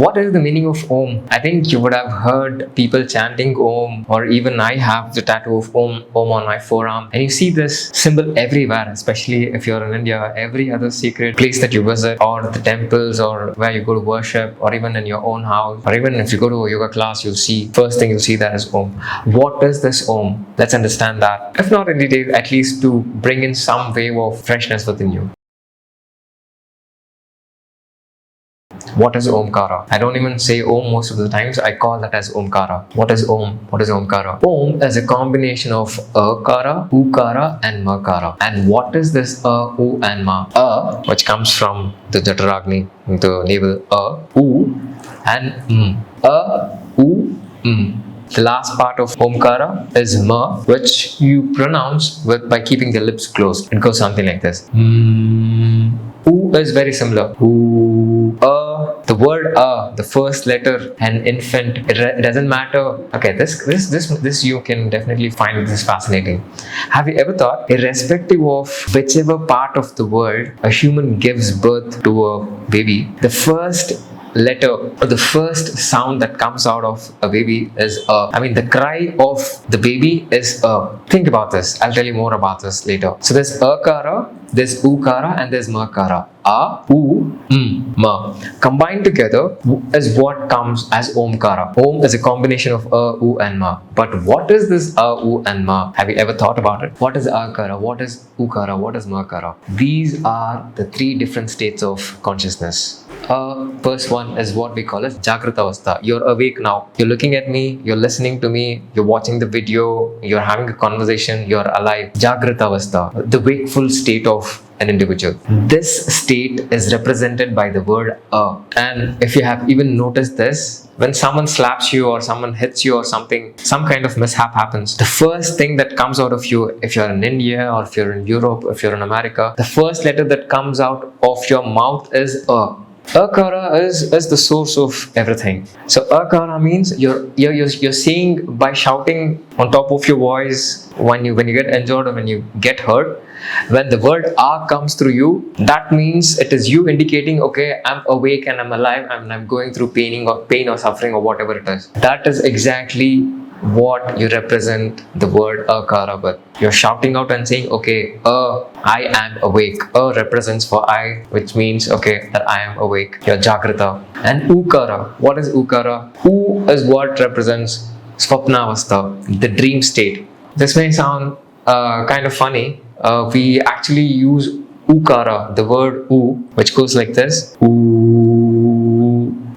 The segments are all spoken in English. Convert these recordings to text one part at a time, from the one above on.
What is the meaning of Om? I think you would have heard people chanting Om, or even I have the tattoo of Om on my forearm. And you see this symbol everywhere, especially if you're in India. Every other secret place that you visit, or the temples, or where you go to worship, or even in your own house, or even if you go to a yoga class, first thing you'll see that is Om. What is this Om? Let's understand that. If not in detail, at least to bring in some wave of freshness within you. What is Omkara? I don't even say Om most of the times. I call that as Omkara. What is Om? What is Omkara? Om is a combination of Akara, Ukara and Makara. And what is this U and Ma? Which comes from the Jataragni, the navel U and U, The last part of Omkara is Ma, which you pronounce by keeping the lips closed. It goes something like this. U is very similar. The word the first letter, an infant, it doesn't matter. Okay, this you can definitely find this fascinating. Have you ever thought, irrespective of whichever part of the world a human gives birth to a baby, the first letter or the first sound that comes out of a baby is the cry of the baby is Think about this. I'll tell you more about this later. So there's Akara, there's Ukara, and there's Makara. A, U, Ma. Combined together is what comes as Omkara. Om is a combination of A, U, and Ma. But what is this A, U, and Ma? Have you ever thought about it? What is Akara? What is Ukara? What is Makara? These are the three different states of consciousness. First one is what we call as Jagrata Avastha. You're awake now. You're looking at me. You're listening to me. You're watching the video. You're having a conversation. You're alive. Jagrata Avastha, the wakeful state of an individual. This state is represented by the word A. And if you have even noticed this, when someone slaps you or someone hits you or something, some kind of mishap happens, the first thing that comes out of you, if you're in India or if you're in Europe, if you're in America, the first letter that comes out of your mouth is A. Akara is the source of everything. So Akara means you're saying by shouting on top of your voice when you get injured or when you get hurt. When the word A comes through you, that means it is you indicating, okay, I'm awake and I'm alive and I'm going through pain or suffering or whatever it is. That is exactly what you represent the word Akara with. You're shouting out and saying, okay, I am awake. Represents for I, which means, okay, that I am awake. You're Jagrata. And Ukara. What is Ukara? U is what represents Swapnavastha, the dream state. This may sound kind of funny. We actually use Ukara, the word U, which goes like this.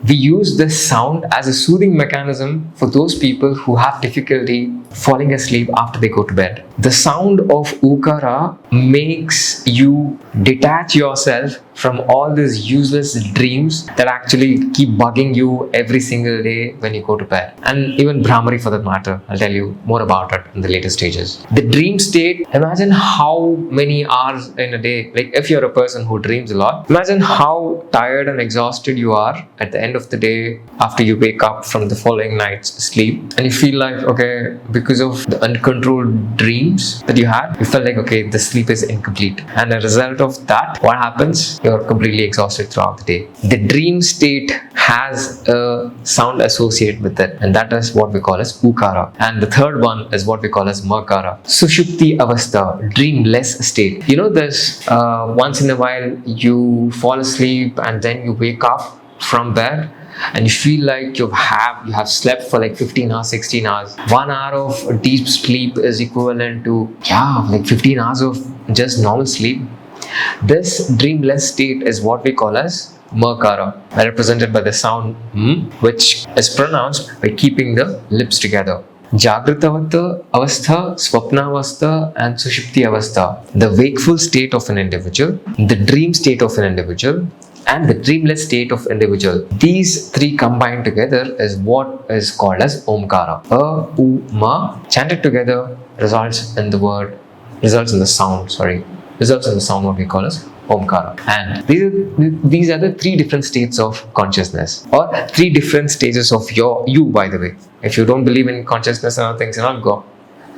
We use this sound as a soothing mechanism for those people who have difficulty falling asleep after they go to bed. The sound of Ukara makes you detach yourself from all these useless dreams that actually keep bugging you every single day when you go to bed. And even Bhramachari for that matter. I'll tell you more about it in the later stages. The dream state, imagine how many hours in a day, like if you're a person who dreams a lot, imagine how tired and exhausted you are at the end of the day after you wake up from the following night's sleep. And you feel like, okay, because of the uncontrolled dreams that you had, you felt like, okay, the sleep is incomplete. And as a result of that, what happens? You're completely exhausted throughout the day. The dream state has a sound associated with it, and that is what we call as Ukara. And the third one is what we call as Makara. Sushupti Avastha, dreamless state. You know this, once in a while you fall asleep and then you wake up from bed and you feel like you have slept for like 15 hours, 16 hours. 1 hour of deep sleep is equivalent to, like 15 hours of just normal sleep. This dreamless state is what we call as Makara, represented by the sound M, which is pronounced by keeping the lips together. Jagrata Avastha, Swapna Avastha, and Sushupti Avastha, the wakeful state of an individual, the dream state of an individual, and the dreamless state of individual. These three combined together is what is called as Omkara. A, U, Ma, chanted together results in the sound what we call as Omkara. And these are the three different states of consciousness, or three different stages of you, by the way. If you don't believe in consciousness and other things, go.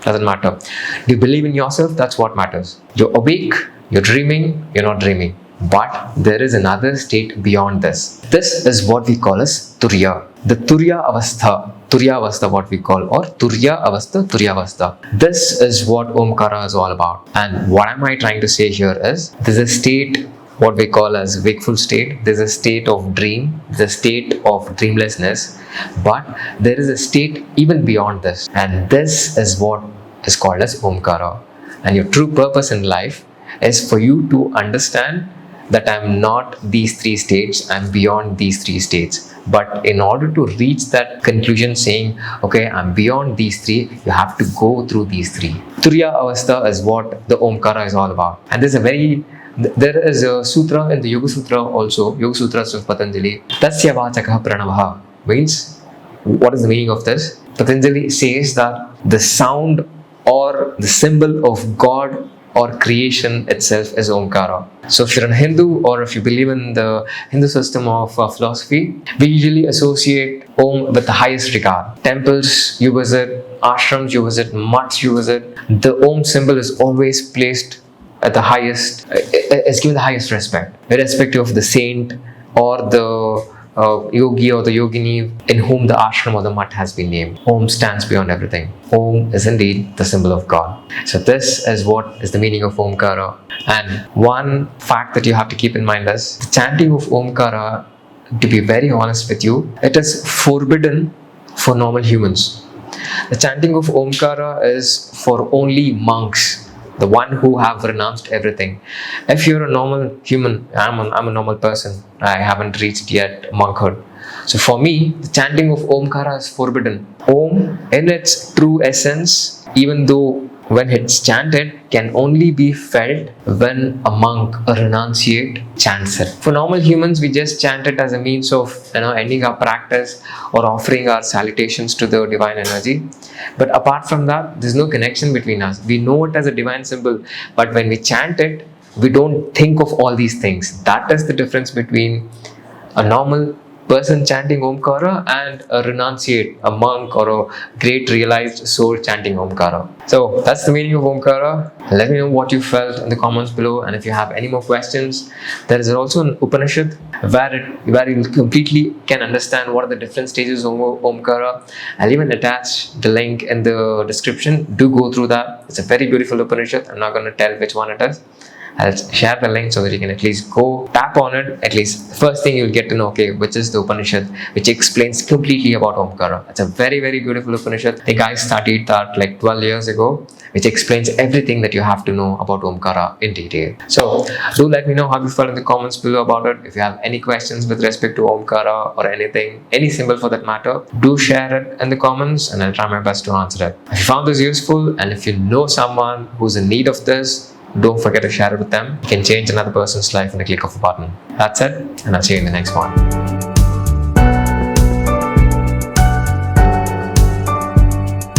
Doesn't matter. Do you believe in yourself? That's what matters. You're awake, you're dreaming, you're not dreaming. But there is another state beyond this. This is what we call as Turiya. The Turiya Avastha what we call, or Turiya Avastha. This is what Omkara is all about. And what am I trying to say here is, there's a state what we call as wakeful state, there's a state of dream, there's a state of dreamlessness, but there is a state even beyond this. And this is what is called as Omkara. And your true purpose in life is for you to understand that I'm not these three states, I'm beyond these three states. But in order to reach that conclusion saying, okay, I'm beyond these three, you have to go through these three. Turiya Avastha is what the Omkara is all about. And there is a sutra in the Yoga Sutra also, Yoga Sutras of Patanjali. Tasya vachakah pranavaha means, what is the meaning of this? Patanjali says that the sound or the symbol of God or creation itself is Omkara. So if you're a Hindu, or if you believe in the Hindu system of philosophy, we usually associate Om with the highest regard. Temples you visit, ashrams you visit, mats you visit, the Om symbol is always placed at the highest, is given the highest respect, irrespective of the saint or the yogi or the yogini in whom the ashram or the mat has been named. Om stands beyond everything. Om is indeed the symbol of God. So this is what is the meaning of Omkara. And one fact that you have to keep in mind is, the chanting of Omkara, to be very honest with you, it is forbidden for normal humans. The chanting of Omkara is for only monks, the one who have renounced everything. If you're a normal human, I'm a normal person, I haven't reached yet monkhood. So for me, the chanting of Omkara is forbidden. Om, in its true essence, even though when it's chanted, can only be felt when a monk, a renunciate, chants it. For normal humans, we just chant it as a means of ending our practice or offering our salutations to the divine energy. But apart from that, there's no connection between us. We know it as a divine symbol, but when we chant it, we don't think of all these things. That is the difference between a normal person chanting Omkara and a renunciate, a monk or a great realized soul chanting Omkara. So that's the meaning of Omkara. Let me know what you felt in the comments below, and if you have any more questions, there is also an Upanishad where you completely can understand what are the different stages of Omkara. I'll even attach the link in the description. Do go through that. It's a very beautiful Upanishad. I'm not going to tell which one it is. I'll share the link so that you can at least go tap on it. At least first thing you'll get to know, okay, which is the Upanishad, which explains completely about Omkara. It's a very, very beautiful Upanishad. The guy studied that like 12 years ago, which explains everything that you have to know about Omkara in detail. So do let me know how you felt in the comments below about it. If you have any questions with respect to Omkara or anything, any symbol for that matter, do share it in the comments and I'll try my best to answer it. If you found this useful, and if you know someone who's in need of this, don't forget to share it with them. You can change another person's life in a click of a button. That's it, and I'll see you in the next one.